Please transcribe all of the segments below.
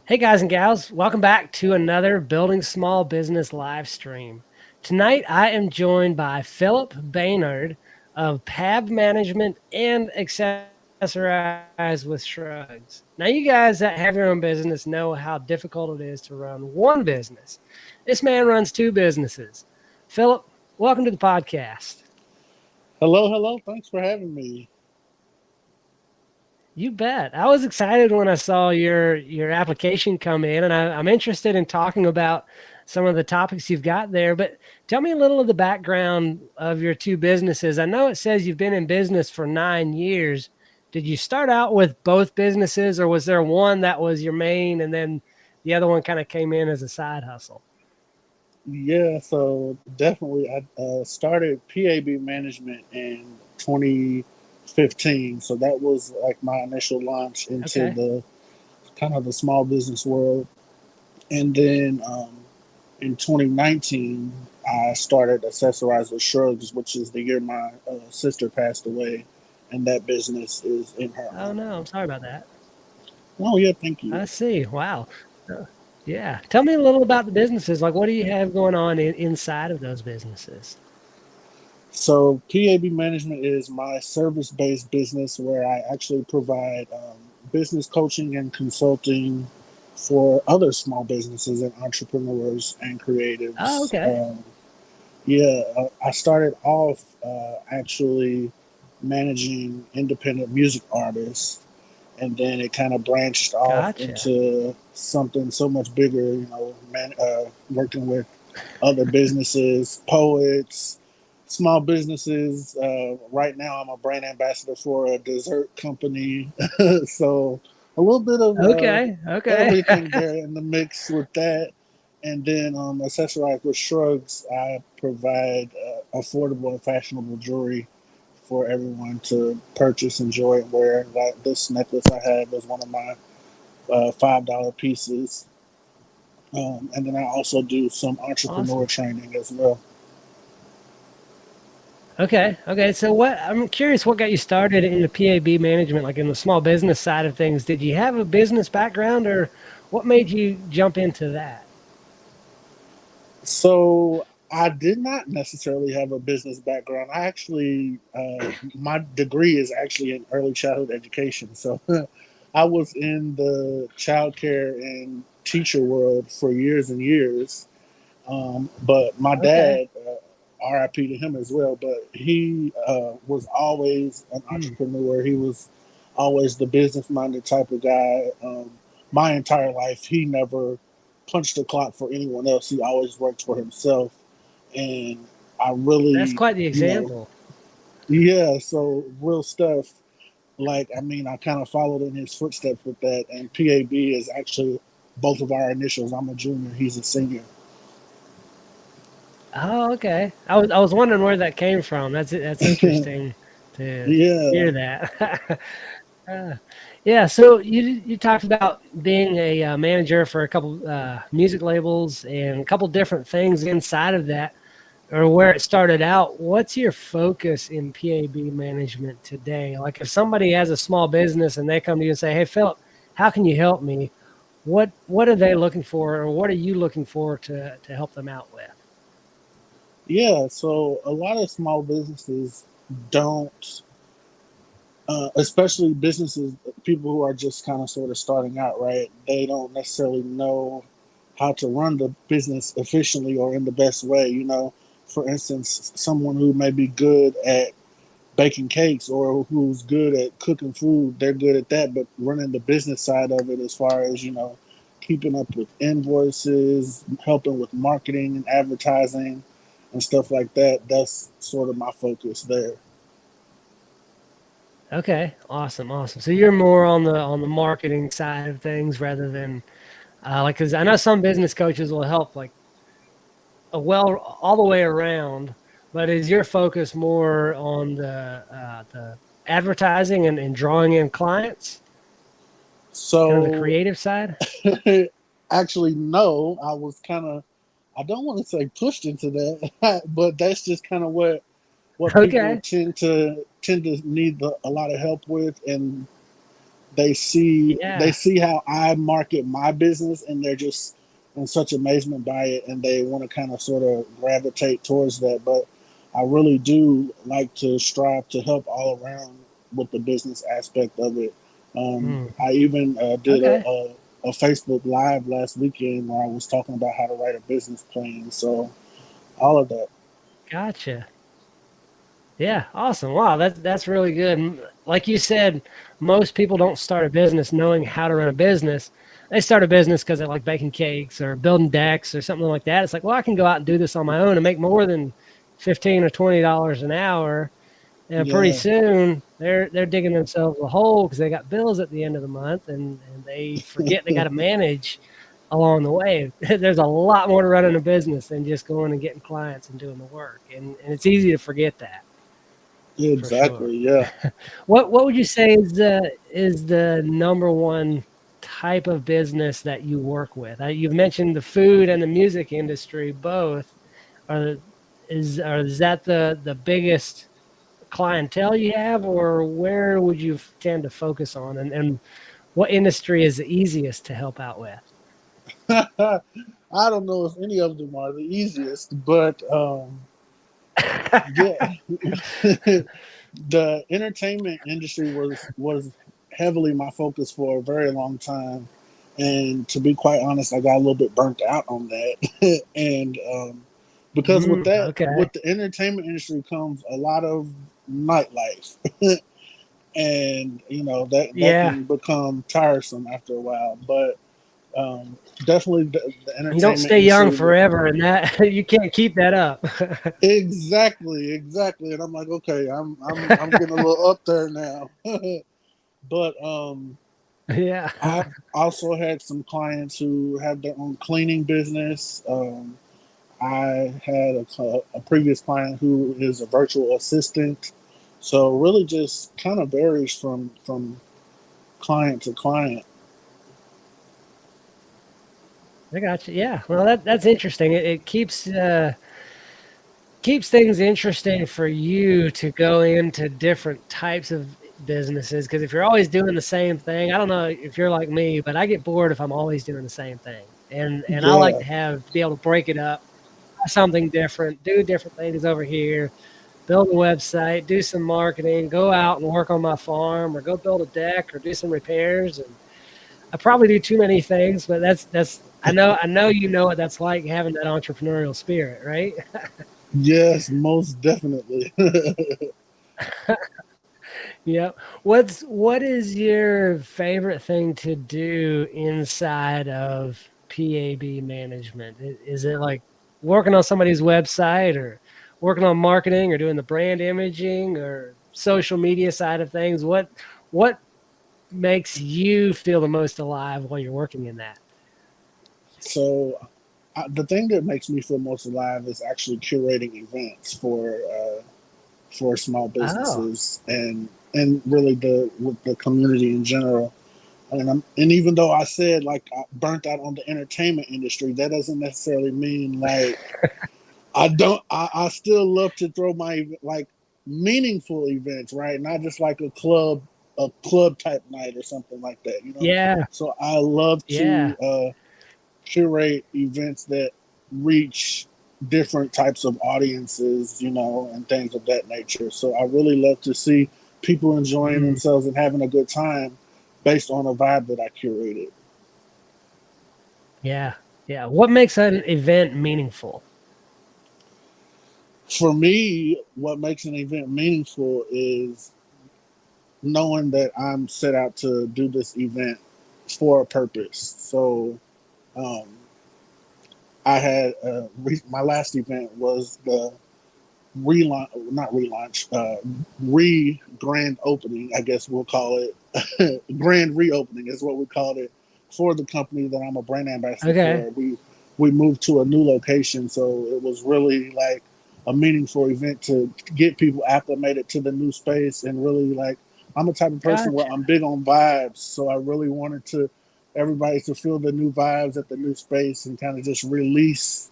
Hey guys and gals, welcome back to another Building Small Business live stream. Tonight I am joined by Phillip Baynard of PAB Management and Accessorize with Shrugs. Now, you guys that have your own business know how difficult it is to run one business. This man runs two businesses. Phillip, welcome to the podcast. Hello. Thanks for having me. You bet. I was excited when I saw your application come in, and I'm interested in talking about some of the topics you've got there. But tell me a little of the background of your two businesses. I know it says you've been in business for 9 years. Did you start out with both businesses, or was there one that was your main, and then the other one kind of came in as a side hustle? Yeah, so definitely, I started PAB management in 2015. So that was like my initial launch into Okay, the kind of the small business world. And then in 2019, I started Accessorize with Shrugs, which is the year my sister passed away, and that business is in her oh honor. no, I'm sorry about that. Oh yeah, thank you. I see. Wow. Uh, Yeah. Tell me a little about the businesses. Like, what do you have going on inside of those businesses? So PAB management is my service-based business where I actually provide business coaching and consulting for other small businesses and entrepreneurs and Oh, creatives. okay. I started off actually managing independent music artists, and then it kind of branched off Gotcha. into something so much bigger. Working with other businesses, poets, small businesses. Right now, I'm a brand ambassador for a dessert company. So a little bit of Okay. Okay. everything there in the mix with that. And then Accessorize with Shrugs, I provide affordable and fashionable jewelry for everyone to purchase, enjoy, and wear. Like this necklace I have is one of my $5 pieces. And then I also do some entrepreneur Awesome. training as well. Okay. Okay. So, what I'm curious, what got you started in the PAB management, like in the small business side of things? Did you have a business background, or what made you jump into that? So I did not necessarily have a business background. I actually, my degree is actually in early childhood education. So I was in the childcare and teacher world for years and years. But my Okay. dad, RIP to him as well, but he was always an Hmm. entrepreneur. He was always the business minded type of guy. My entire life, he never punched the clock for anyone else. He always worked for himself. And I That's really, quite the you know, example. yeah, so real stuff. Like, I mean, I kind of followed in his footsteps with that. And PAB is actually both of our initials. I'm a junior, he's a senior. Oh, okay. I was wondering where that came from. That's interesting to Yeah. hear that. Uh, yeah, so you talked about being a manager for a couple music labels and a couple different things inside of that, or where it started out. What's your focus in PAB management today? Like, if somebody has a small business and they come to you and say, "Hey, Philip, how can you help me?" What are they looking for, or what are you looking for to help them out with? Yeah, so a lot of small businesses don't, especially businesses, people who are just kind of sort of starting out, right? They don't necessarily know how to run the business efficiently or in the best way. For instance, someone who may be good at baking cakes or who's good at cooking food, they're good at that, but running the business side of it, as far as, keeping up with invoices, helping with marketing and advertising and stuff like that, that's sort of my focus there. Okay, awesome, awesome. So you're more on the marketing side of things rather than like, because I know some business coaches will help like well all the way around, but is your focus more on the advertising and drawing in clients, kind of the So creative side? actually, no, I was kind of, I don't want to say pushed into that, but that's just kind of what people Okay, tend to need a lot of help with. And they Yeah. see how I market my business, and they're just in such amazement by it, and they want to kind of sort of gravitate towards that. But I really do like to strive to help all around with the business aspect of it. Mm. I even did Okay. a Facebook Live last weekend where I was talking about how to write a business plan. So all of that. Gotcha. Yeah, awesome. Wow, that's really good. Like you said, most people don't start a business knowing how to run a business. They start a business because they like baking cakes or building decks or something like that. It's like, well, I can go out and do this on my own and make more than $15 or $20 an hour. And pretty Yeah. soon they're digging themselves a hole because they got bills at the end of the month, and they forget they got to manage along the way. There's a lot more to running a business than just going and getting clients and doing the work. And it's easy to forget that for sure. Exactly. Yeah. What would you say is the number one type of business that you work with? You've mentioned the food and the music industry both. Are is that the biggest clientele you have, or where would you tend to focus on, and what industry is the easiest to help out with? I don't know if any of them are the easiest, but yeah, the entertainment industry was heavily my focus for a very long time, and to be quite honest, I got a little bit burnt out on that, and because with that, Okay. with the entertainment industry comes a lot of nightlife, and that Yeah, can become tiresome after a while, but definitely the you don't entertainment stay young industry. forever, and that you can't keep that up. Exactly. And I'm like, okay, I'm getting a little up there now. But Yeah. I've also had some clients who have their own cleaning business. I had a previous client who is a virtual assistant. So really, just kind of varies from client to client. I got you. Yeah. Well, that's interesting. It keeps things interesting for you to go into different types of businesses, because if you're always doing the same thing, I don't know if you're like me, but I get bored if I'm always doing the same thing. And I like Yeah, to be able to break it up, try something different, do different things over here, build a website, do some marketing, go out and work on my farm, or go build a deck or do some repairs. And I probably do too many things, but that's I know you know what that's like, having that entrepreneurial spirit, right? yes, most definitely. Yeah. What is your favorite thing to do inside of PAB management? Is it like working on somebody's website, or working on marketing, or doing the brand imaging, or social media side of things? What makes you feel the most alive while you're working in that? So the thing that makes me feel most alive is actually curating events for small Oh, businesses and really the with the community in general. And even though I said like I burnt out on the entertainment industry, that doesn't necessarily mean like I don't. I still love to throw my like meaningful events, right? Not just like a club type night or something like that. yeah, So I love yeah. to curate events that reach different types of audiences, and things of that nature. So I really love to see people enjoying Mm, themselves and having a good time based on a vibe that I curated. yeah, yeah. What makes an event meaningful? For me, what makes an event meaningful is knowing that I'm set out to do this event for a purpose. So um, I had my last event was the relaunch, not relaunch, grand opening, I guess we'll call it. Grand reopening is what we called it for the company that I'm a brand ambassador Okay, for. We moved to a new location, so it was really like a meaningful event to get people acclimated to the new space and really like I'm a type of person where gotcha, I'm big on vibes, so I really wanted to everybody to feel the new vibes at the new space and kind of just release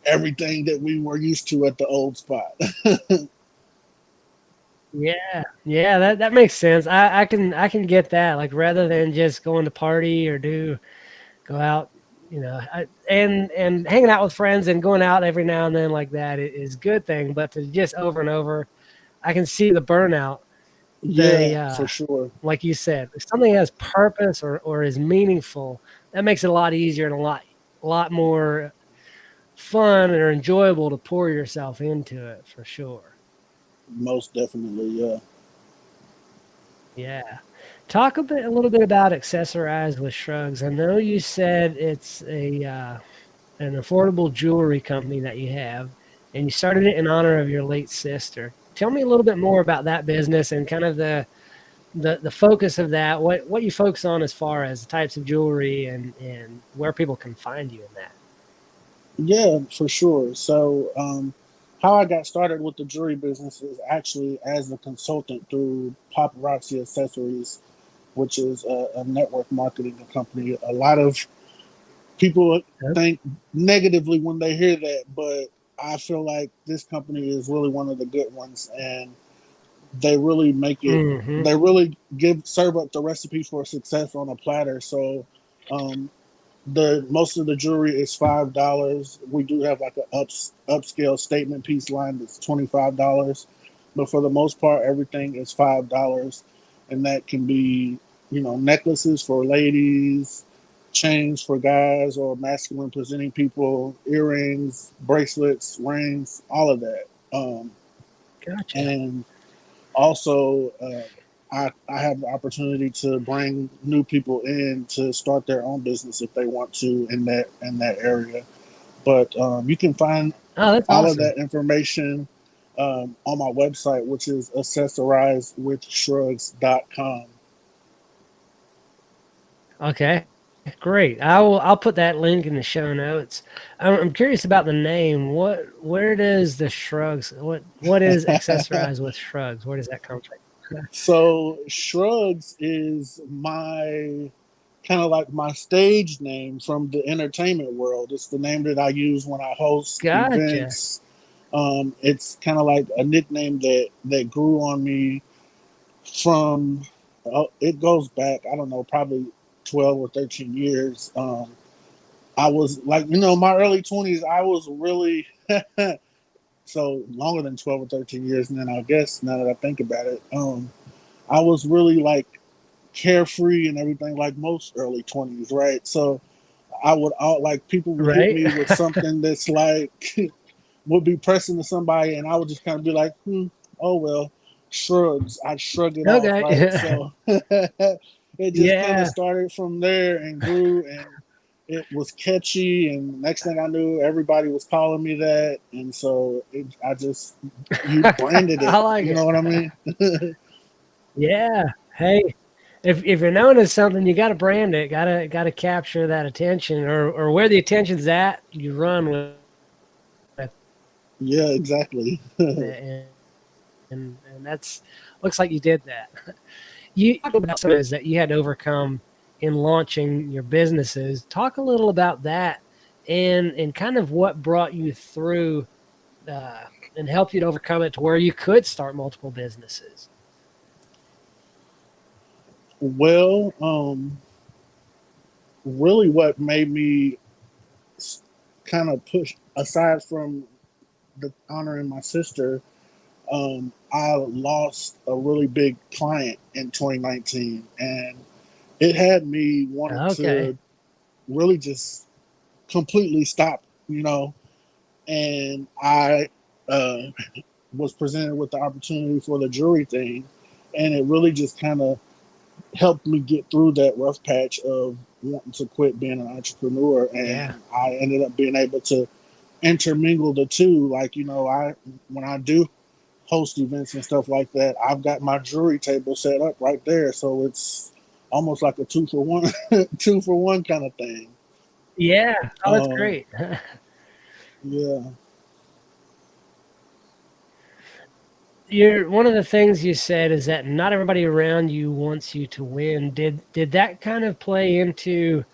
everything that we were used to at the old spot. Yeah, that makes sense. I can get that. Like rather than just going to party or do go out, and hanging out with friends and going out every now and then like that is a good thing. But to just over and over, I can see the burnout. Yeah, They for sure. like you said, if something has purpose or is meaningful, that makes it a lot easier and a lot more fun or enjoyable to pour yourself into it for sure. Most definitely, yeah. Yeah. Talk a little bit about Accessorize with Shrugs. I know you said it's a an affordable jewelry company that you have, and you started it in honor of your late sister. Tell me a little bit more about that business and kind of the focus of that. What you focus on as far as the types of jewelry and where people can find you in that. Yeah, for sure. So, how I got started with the jewelry business is actually as a consultant through Paparazzi Accessories, which is a network marketing company. A lot of people Yep. think negatively when they hear that, but I feel like this company is really one of the good ones, and they really make it. Mm-hmm. They really give serve up the recipe for success on a platter. So, um, the most of the jewelry is $5. We do have like an upscale statement piece line that's $25, but for the most part, everything is $5, and that can be necklaces for ladies, chains for guys or masculine presenting people, earrings, bracelets, rings, all of that. Gotcha. And also, I have the opportunity to bring new people in to start their own business if they want to in that area. But you can find Oh, that's all of awesome. that information on my website, which is accessorizewithshrugs.com. Okay, great. I'll put that link in the show notes. I'm curious about the name. Where does the Shrugs? What is Accessorize with Shrugs? Where does that come from? So Shrugs is my kind of like my stage name from the entertainment world. It's the name that I use when I host Gotcha. events. It's kind of like a nickname that grew on me from. It goes back, I don't know, probably 12 or 13 years. I was like, my early 20s. I was really so longer than 12 or 13 years. And then I guess now that I think about it, I was really like carefree and everything, like most early 20s, right? So like people would hit Right. me with something that's like would be pressing to somebody, and I would just kind of be like, oh well, shrugs. I'd shrug it off, right? Okay. So it just kind of Yeah. started from there and grew, and it was catchy. And next thing I knew, everybody was calling me that, and so I just you branded it. I like You it. know what I mean? Yeah. Hey, if you're known as something, you got to brand it. Got to capture that attention, or where the attention's at, you run with Yeah, exactly. it, and that's looks like you did that. You talked about some of that you had to overcome in launching your businesses. Talk a little about that, and kind of what brought you through uh, and helped you to overcome it to where you could start multiple businesses. Well, really, what made me kind of push aside from the honoring my sister, I lost a really big client in 2019, and it had me wanting Okay. to really just completely stop, you know. And I uh, was presented with the opportunity for the jury thing, and it really just kind of helped me get through that rough patch of wanting to quit being an entrepreneur. Yeah. And I ended up being able to intermingle the two. Like, I when I do host events and stuff like that, I've got my jewelry table set up right there, so it's almost like a 2 for 1, 2 for 1 kind of thing. Yeah. Oh, that's Um, great. yeah, You're one of the things you said is that not everybody around you wants you to win. Did that kind of play into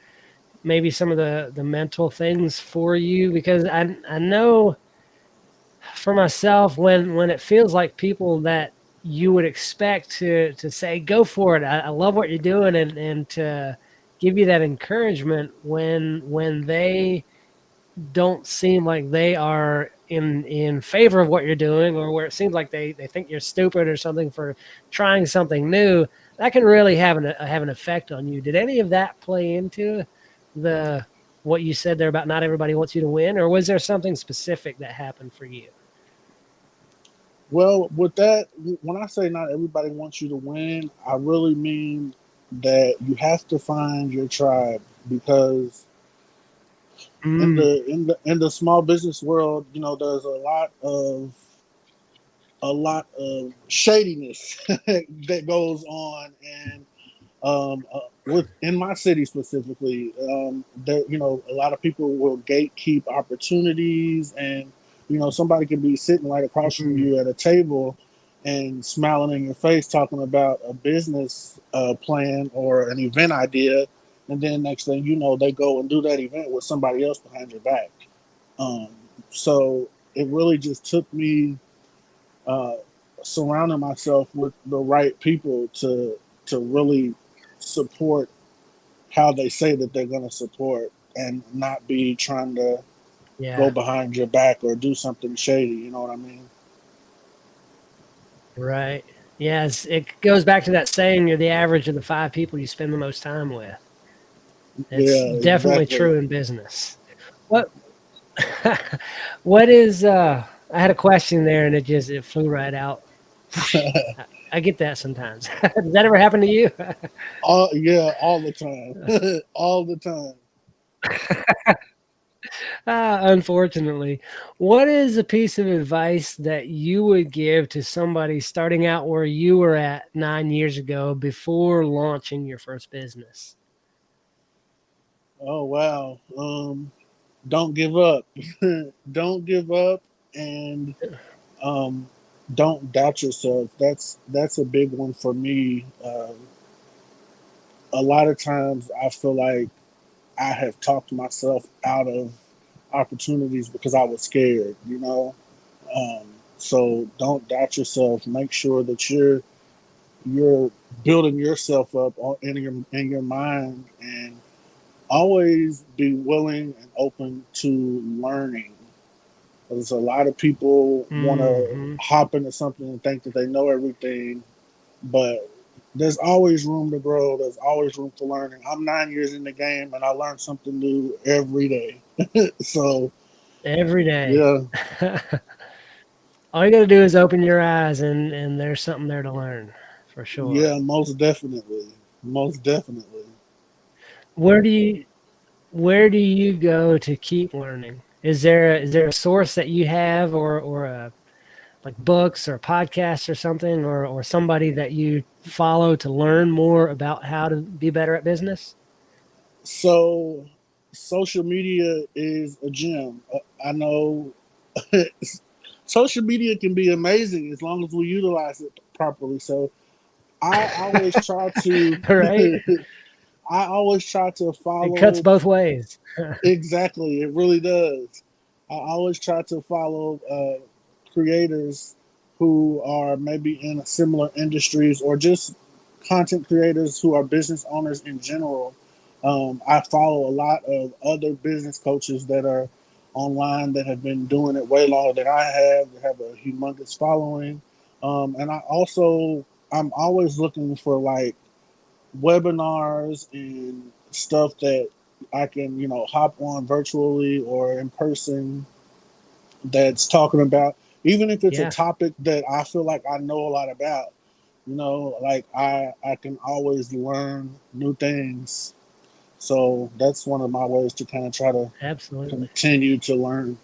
maybe some of the mental things for you? Because I know for myself when it feels like people that you would expect to say, "Go for it. I love what you're doing," and to give you that encouragement when they don't seem like they are in favor of what you're doing, or where it seems like they think you're stupid or something for trying something new. That can really have an effect on you. Did any of that play into the what you said there about not everybody wants you to win, or was there something specific that happened for you? Well, with that, when I say not everybody wants you to win, I really mean that you have to find your tribe, because Mm, in the small business world, you know, there's a lot of shadiness that goes on, and with in my city specifically, there, you know, a lot of people will gatekeep opportunities, and you know, somebody could be sitting right across from mm, you at a table and smiling in your face, talking about a business plan or an event idea, and then next thing you know, they go and do that event with somebody else behind your back. Um, so it really just took me uh, surrounding myself with the right people to really support how they say that they're going to support, and not be trying to go yeah, behind your back or do something shady. You know what I mean? right. Yes, it goes back to that saying, "You're the average of the five people you spend the most time with." It's Yeah, definitely exactly. true in business. What what is I had a question there and it flew right out. I get that sometimes. Does that ever happen to you? Yeah, all the time, all the time. Unfortunately. What is a piece of advice that you would give to somebody starting out where you were at 9 years ago before launching your first business? Oh wow. Don't give up. Don't give up, and um, don't doubt yourself. That's a big one for me. A lot of times I feel like I have talked myself out of opportunities because I was scared, you know. Um, so don't doubt yourself. Make sure that you're building yourself up in your mind, and always be willing and open to learning. There's a lot of people want to Hmm. hop into something and think that they know everything, but there's always room to grow. There's always room for learning. I'm 9 years in the game, and I learn something new every day. So Every day. yeah, All you got to do is open your eyes, and there's something there to learn for sure. yeah, most definitely, most definitely. Where do you where do you go to keep learning? Is there a source that you have, or a like books or podcasts or something, or somebody that you follow to learn more about how to be better at business? So social media is a gem. I know social media can be amazing as long as we utilize it properly. So I always try to Right? I always try to It cuts follow. both ways. Exactly, it really does. I always try to follow creators who are maybe in similar industries, or just content creators who are business owners in general. I follow a lot of other business coaches that are online that have been doing it way longer than I have. They have a humongous following, and I'm always looking for like webinars and stuff that I can, you know, hop on virtually or in person, that's talking about, even if it's a Yeah, topic that I feel like I know a lot about, you know, like I can always learn new things. So that's one of my ways to kind of try to absolutely. continue to learn.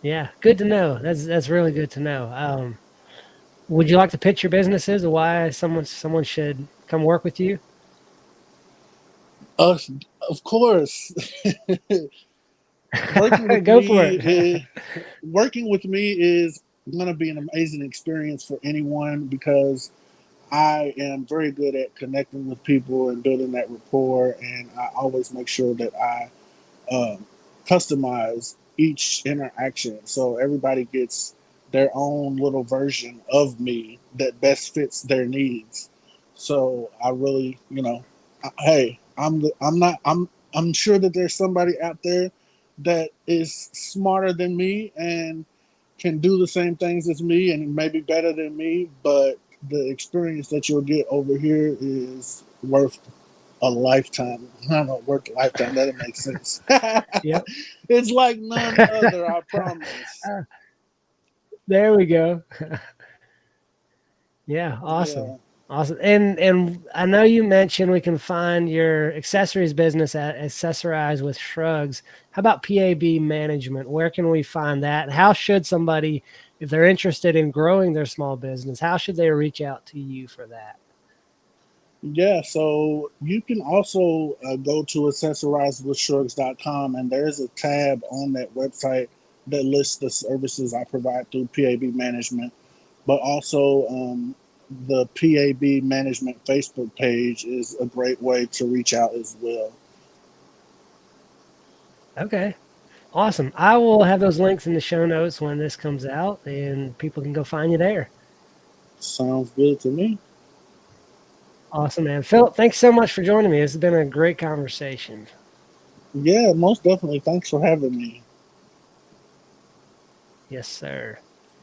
Yeah, good to know. That's really good to know. Would you like to pitch your businesses, or why someone should come work with you? Uh, of course, working with Go for me it. is working with me is going to be an amazing experience for anyone, because I am very good at connecting with people and building that rapport, and I always make sure that I um, customize each interaction so everybody gets their own little version of me that best fits their needs. So I really, hey, I'm sure that there's somebody out there that is smarter than me and can do the same things as me and maybe better than me, but the experience that you'll get over here is worth a lifetime. I don't know, worth a lifetime. That makes sense. Yep. It's like none other, I promise. There we go. Yeah, awesome. Yeah. Awesome. And I know you mentioned we can find your accessories business at Accessorize with Shrugs. How about PAB management? Where can we find that? How should somebody, if they're interested in growing their small business, how should they reach out to you for that? Yeah, so you can also go to accessorizewithshrugs.com, and there's a tab on that website that lists the services I provide through PAB management, but also the PAB management Facebook page is a great way to reach out as well. Okay. Awesome. I will have those links in the show notes when this comes out and people can go find you there. Sounds good to me. Awesome, man. Philip, thanks so much for joining me. This has been a great conversation. Yeah, most definitely. Thanks for having me. Yes, sir.